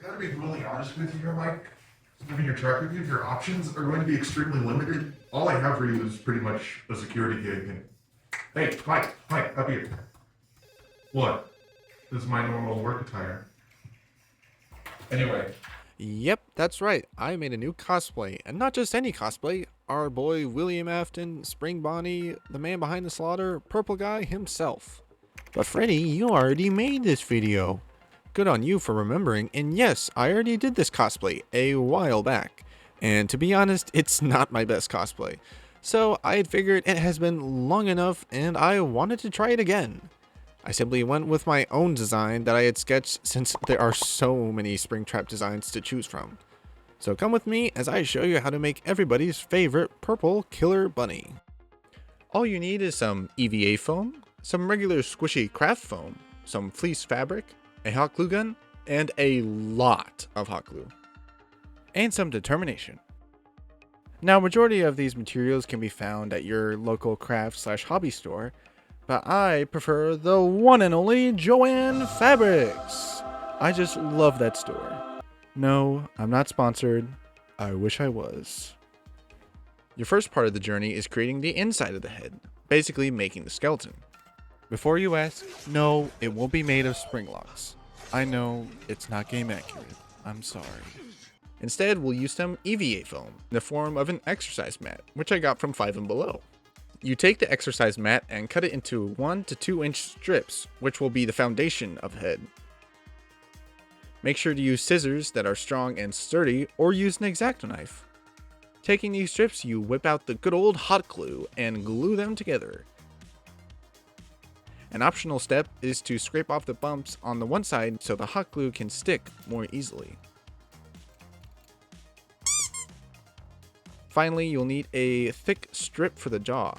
I gotta be really honest with you here, Mike. Having your track with you, your options are going to be extremely limited. All I have for you is pretty much a security gig. And hey, Mike, up here. What? This is my normal work attire. Anyway. Yep, that's right. I made a new cosplay, and not just any cosplay. Our boy William Afton, Spring Bonnie, the man behind the slaughter, Purple Guy himself. But Freddy, you already made this video. Good on you for remembering, and yes, I already did this cosplay a while back. And to be honest, it's not my best cosplay. So I had figured it has been long enough, and I wanted to try it again. I simply went with my own design that I had sketched since there are so many Springtrap designs to choose from. So come with me as I show you how to make everybody's favorite purple killer bunny. All you need is some EVA foam, some regular squishy craft foam, some fleece fabric, a hot glue gun, and a lot of hot glue. And some determination. Now, majority of these materials can be found at your local craft/hobby store, but I prefer the one and only Joann Fabrics. I just love that store. No, I'm not sponsored. I wish I was. Your first part of the journey is creating the inside of the head, basically making the skeleton. Before you ask, no, it won't be made of spring locks. I know, it's not game accurate. I'm sorry. Instead, we'll use some EVA foam in the form of an exercise mat, which I got from 5 and Below. You take the exercise mat and cut it into 1 to 2 inch strips, which will be the foundation of the head. Make sure to use scissors that are strong and sturdy, or use an X-Acto knife. Taking these strips, you whip out the good old hot glue and glue them together. An optional step is to scrape off the bumps on the one side so the hot glue can stick more easily. Finally, you'll need a thick strip for the jaw.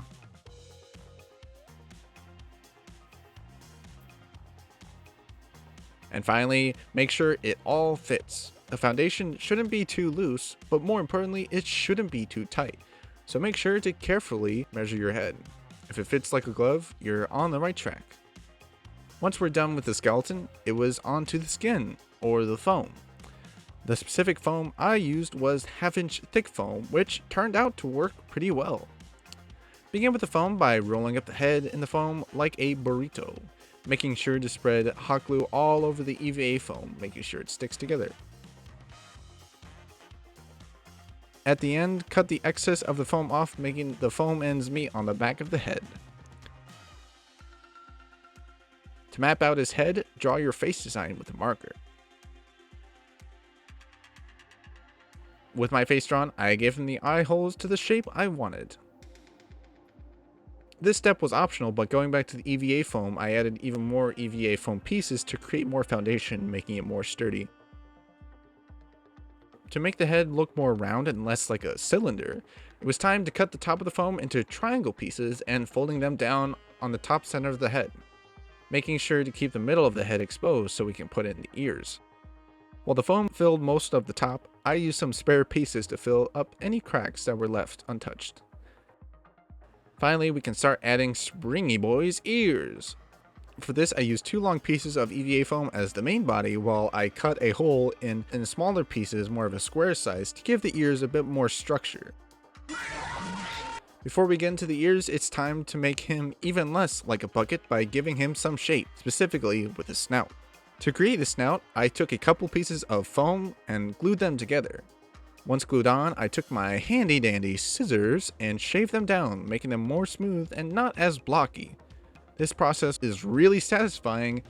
And finally, make sure it all fits. The foundation shouldn't be too loose, but more importantly, it shouldn't be too tight. So make sure to carefully measure your head. If it fits like a glove, you're on the right track. Once we're done with the skeleton, it was onto the skin, or the foam. The specific foam I used was 1/2 inch thick foam, which turned out to work pretty well. Begin with the foam by rolling up the head in the foam like a burrito, making sure to spread hot glue all over the EVA foam, making sure it sticks together. At the end, cut the excess of the foam off, making the foam ends meet on the back of the head. To map out his head, draw your face design with a marker. With my face drawn, I gave him the eye holes to the shape I wanted. This step was optional, but going back to the EVA foam, I added even more EVA foam pieces to create more foundation, making it more sturdy. To make the head look more round and less like a cylinder, it was time to cut the top of the foam into triangle pieces and folding them down on the top center of the head, making sure to keep the middle of the head exposed so we can put in the ears. While the foam filled most of the top, I used some spare pieces to fill up any cracks that were left untouched. Finally, we can start adding Springy Boy's ears. For this, I used 2 long pieces of EVA foam as the main body, while I cut a hole in smaller pieces, more of a square size, to give the ears a bit more structure. Before we get into the ears, it's time to make him even less like a bucket by giving him some shape, specifically with a snout. To create a snout, I took a couple pieces of foam and glued them together. Once glued on, I took my handy dandy scissors and shaved them down, making them more smooth and not as blocky. This process is really satisfying,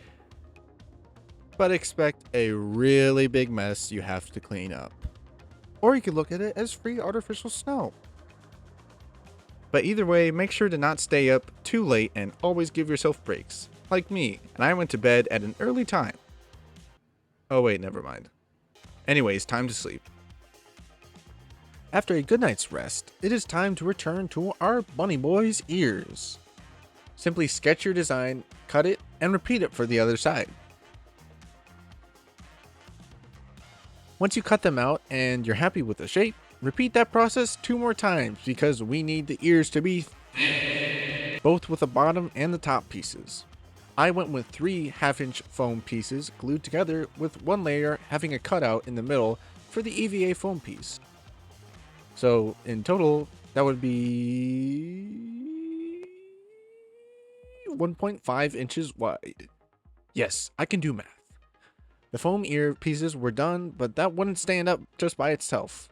but expect a really big mess you have to clean up. Or you could look at it as free artificial snow. But either way, make sure to not stay up too late and always give yourself breaks, like me, and I went to bed at an early time. Oh wait, never mind. Anyways, time to sleep. After a good night's rest, it is time to return to our bunny boy's ears. Simply sketch your design, cut it, and repeat it for the other side. Once you cut them out and you're happy with the shape, repeat that process 2 more times because we need the ears to be both with the bottom and the top pieces. I went with 3 half-inch foam pieces glued together with one layer having a cutout in the middle for the EVA foam piece. So in total, that would be 1.5 inches wide. Yes, I can do math. The foam ear pieces were done, but that wouldn't stand up just by itself,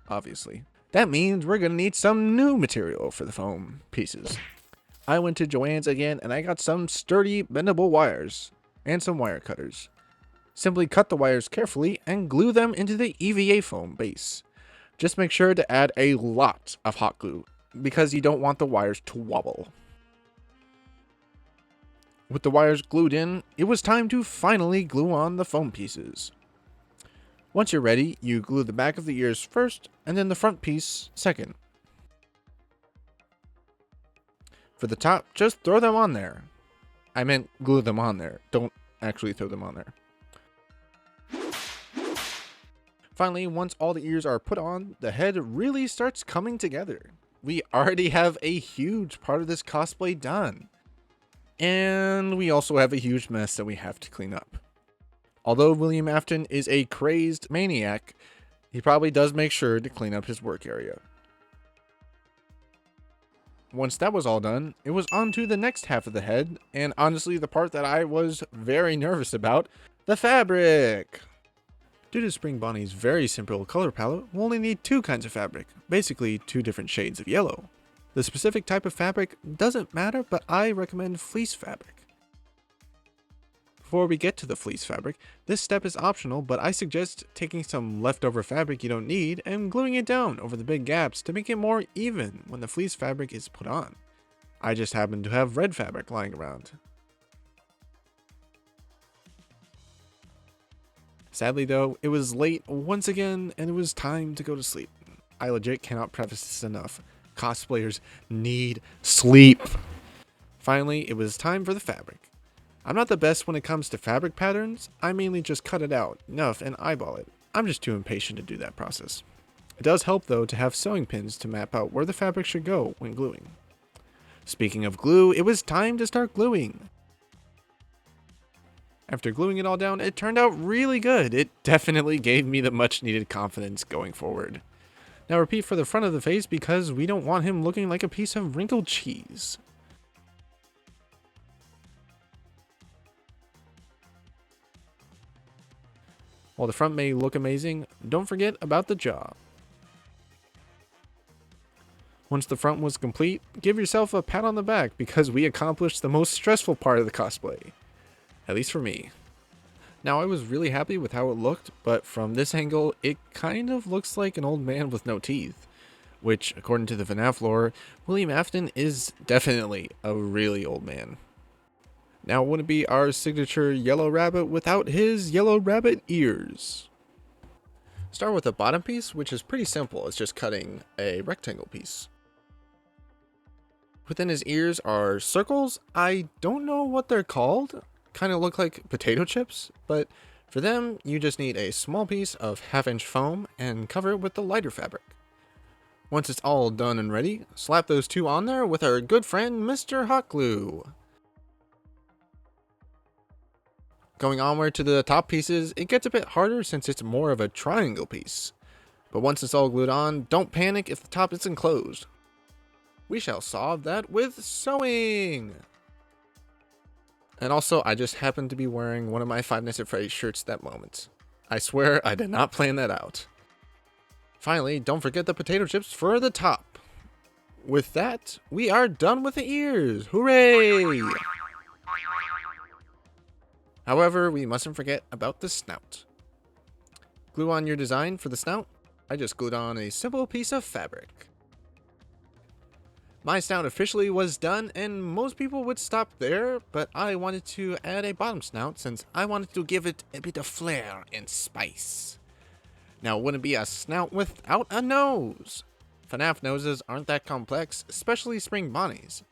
obviously. That means we're gonna need some new material for the foam pieces. I went to Joann's again and I got some sturdy bendable wires and some wire cutters. Simply cut the wires carefully and glue them into the EVA foam base. Just make sure to add a lot of hot glue because you don't want the wires to wobble. With the wires glued in, it was time to finally glue on the foam pieces. Once you're ready, you glue the back of the ears first and then the front piece second. For the top, just throw them on there. I meant glue them on there. Don't actually throw them on there. Finally, once all the ears are put on, the head really starts coming together. We already have a huge part of this cosplay done. And we also have a huge mess that we have to clean up. Although William Afton is a crazed maniac, he probably does make sure to clean up his work area. Once that was all done, it was on to the next half of the head, and honestly the part that I was very nervous about, the fabric! Due to Spring Bonnie's very simple color palette, we'll only need 2 kinds of fabric, basically 2 different shades of yellow. The specific type of fabric doesn't matter, but I recommend fleece fabric. Before we get to the fleece fabric, this step is optional, but I suggest taking some leftover fabric you don't need and gluing it down over the big gaps to make it more even when the fleece fabric is put on. I just happen to have red fabric lying around. Sadly though, it was late once again and it was time to go to sleep. I legit cannot preface this enough. Cosplayers need sleep. Finally, it was time for the fabric. I'm not the best when it comes to fabric patterns. I mainly just cut it out, enough, and eyeball it. I'm just too impatient to do that process. It does help though to have sewing pins to map out where the fabric should go when gluing. Speaking of glue, it was time to start gluing. After gluing it all down, it turned out really good. It definitely gave me the much needed confidence going forward. Now repeat for the front of the face because we don't want him looking like a piece of wrinkled cheese. While the front may look amazing, don't forget about the jaw. Once the front was complete, give yourself a pat on the back because we accomplished the most stressful part of the cosplay. At least for me. Now I was really happy with how it looked, but from this angle, it kind of looks like an old man with no teeth. Which, according to the FNAF lore, William Afton is definitely a really old man. Now it wouldn't be our signature yellow rabbit without his yellow rabbit ears. Start with the bottom piece, which is pretty simple. It's just cutting a rectangle piece. Within his ears are circles. I don't know what they're called. Kind of look like potato chips, but for them, you just need a small piece of 1/2-inch foam and cover it with the lighter fabric. Once it's all done and ready, slap those 2 on there with our good friend, Mr. Hot Glue. Going onward to the top pieces, it gets a bit harder since it's more of a triangle piece. But once it's all glued on, don't panic if the top isn't closed. We shall solve that with sewing! And also, I just happened to be wearing one of my Five Nights at Freddy's shirts that moment. I swear I did not plan that out. Finally, don't forget the potato chips for the top. With that, we are done with the ears. Hooray! However, we mustn't forget about the snout. Glue on your design for the snout. I just glued on a simple piece of fabric. My snout officially was done, and most people would stop there, but I wanted to add a bottom snout since I wanted to give it a bit of flair and spice. Now, it wouldn't be a snout without a nose. FNAF noses aren't that complex, especially Spring Bonnie's.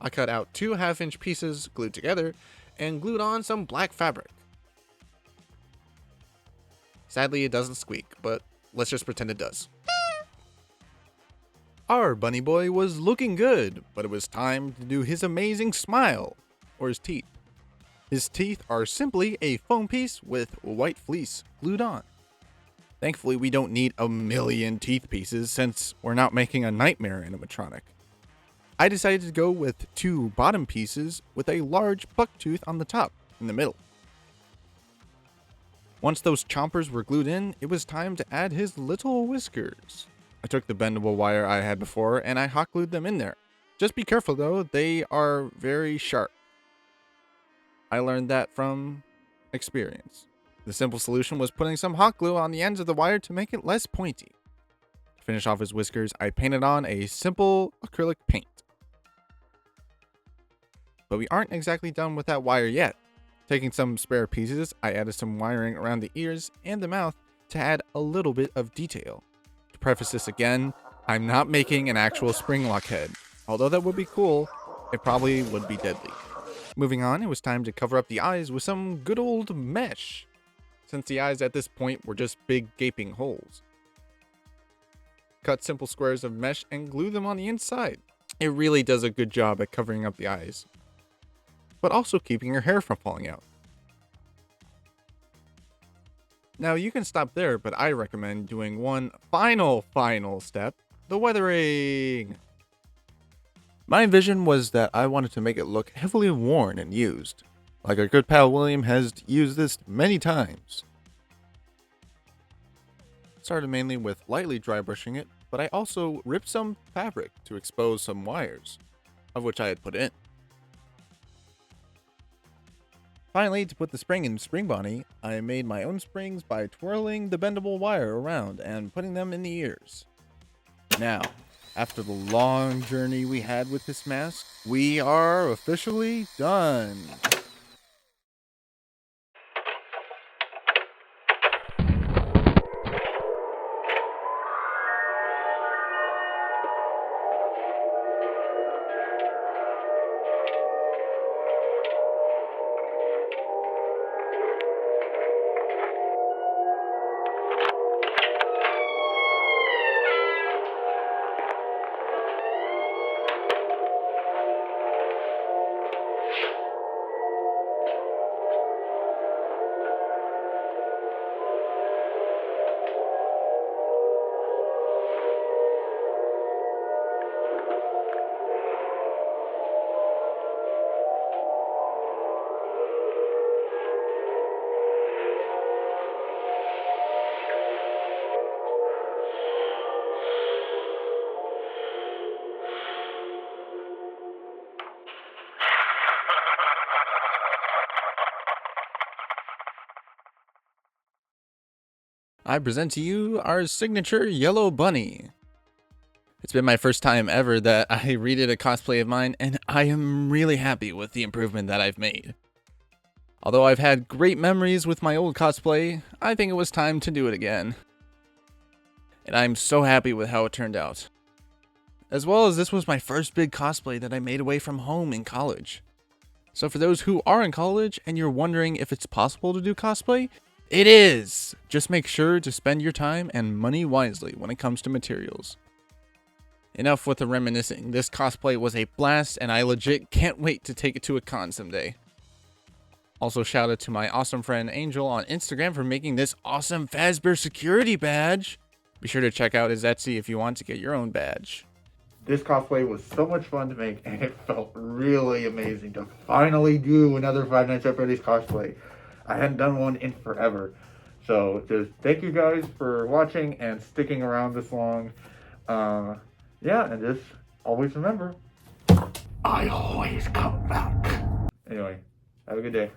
I cut out 2 1/2-inch pieces glued together and glued on some black fabric. Sadly, it doesn't squeak, but let's just pretend it does. Our bunny boy was looking good, but it was time to do his amazing smile, or his teeth. His teeth are simply a foam piece with white fleece glued on. Thankfully, we don't need a million teeth pieces since we're not making a nightmare animatronic. I decided to go with 2 bottom pieces with a large buck tooth on the top, in the middle. Once those chompers were glued in, it was time to add his little whiskers. I took the bendable wire I had before and I hot glued them in there. Just be careful though, they are very sharp. I learned that from experience. The simple solution was putting some hot glue on the ends of the wire to make it less pointy. To finish off his whiskers, I painted on a simple acrylic paint. But we aren't exactly done with that wire yet. Taking some spare pieces, I added some wiring around the ears and the mouth to add a little bit of detail. To preface this again, I'm not making an actual spring lock head. Although that would be cool, it probably would be deadly. Moving on, it was time to cover up the eyes with some good old mesh, since the eyes at this point were just big gaping holes. Cut simple squares of mesh and glue them on the inside. It really does a good job at covering up the eyes, but also keeping your hair from falling out. Now you can stop there, but I recommend doing one final step, the weathering. My vision was that I wanted to make it look heavily worn and used, like our good pal William has used this many times. Started mainly with lightly dry brushing it, but I also ripped some fabric to expose some wires, of which I had put in. Finally, to put the spring in Spring Bonnie, I made my own springs by twirling the bendable wire around and putting them in the ears. Now, after the long journey we had with this mask, we are officially done. I present to you our signature yellow bunny. It's been my first time ever that I redid a cosplay of mine, and I am really happy with the improvement that I've made. Although I've had great memories with my old cosplay, I think it was time to do it again. And I'm so happy with how it turned out. As well as this was my first big cosplay that I made away from home in college. So for those who are in college and you're wondering if it's possible to do cosplay, it is! Just make sure to spend your time and money wisely when it comes to materials. Enough with the reminiscing. This cosplay was a blast and I legit can't wait to take it to a con someday. Also shout out to my awesome friend Angel on Instagram for making this awesome Fazbear security badge. Be sure to check out his Etsy if you want to get your own badge. This cosplay was so much fun to make and it felt really amazing to finally do another Five Nights at Freddy's cosplay. I hadn't done one in forever. So just thank you guys for watching and sticking around this long. Yeah, and just always remember, I always come back. Anyway, have a good day.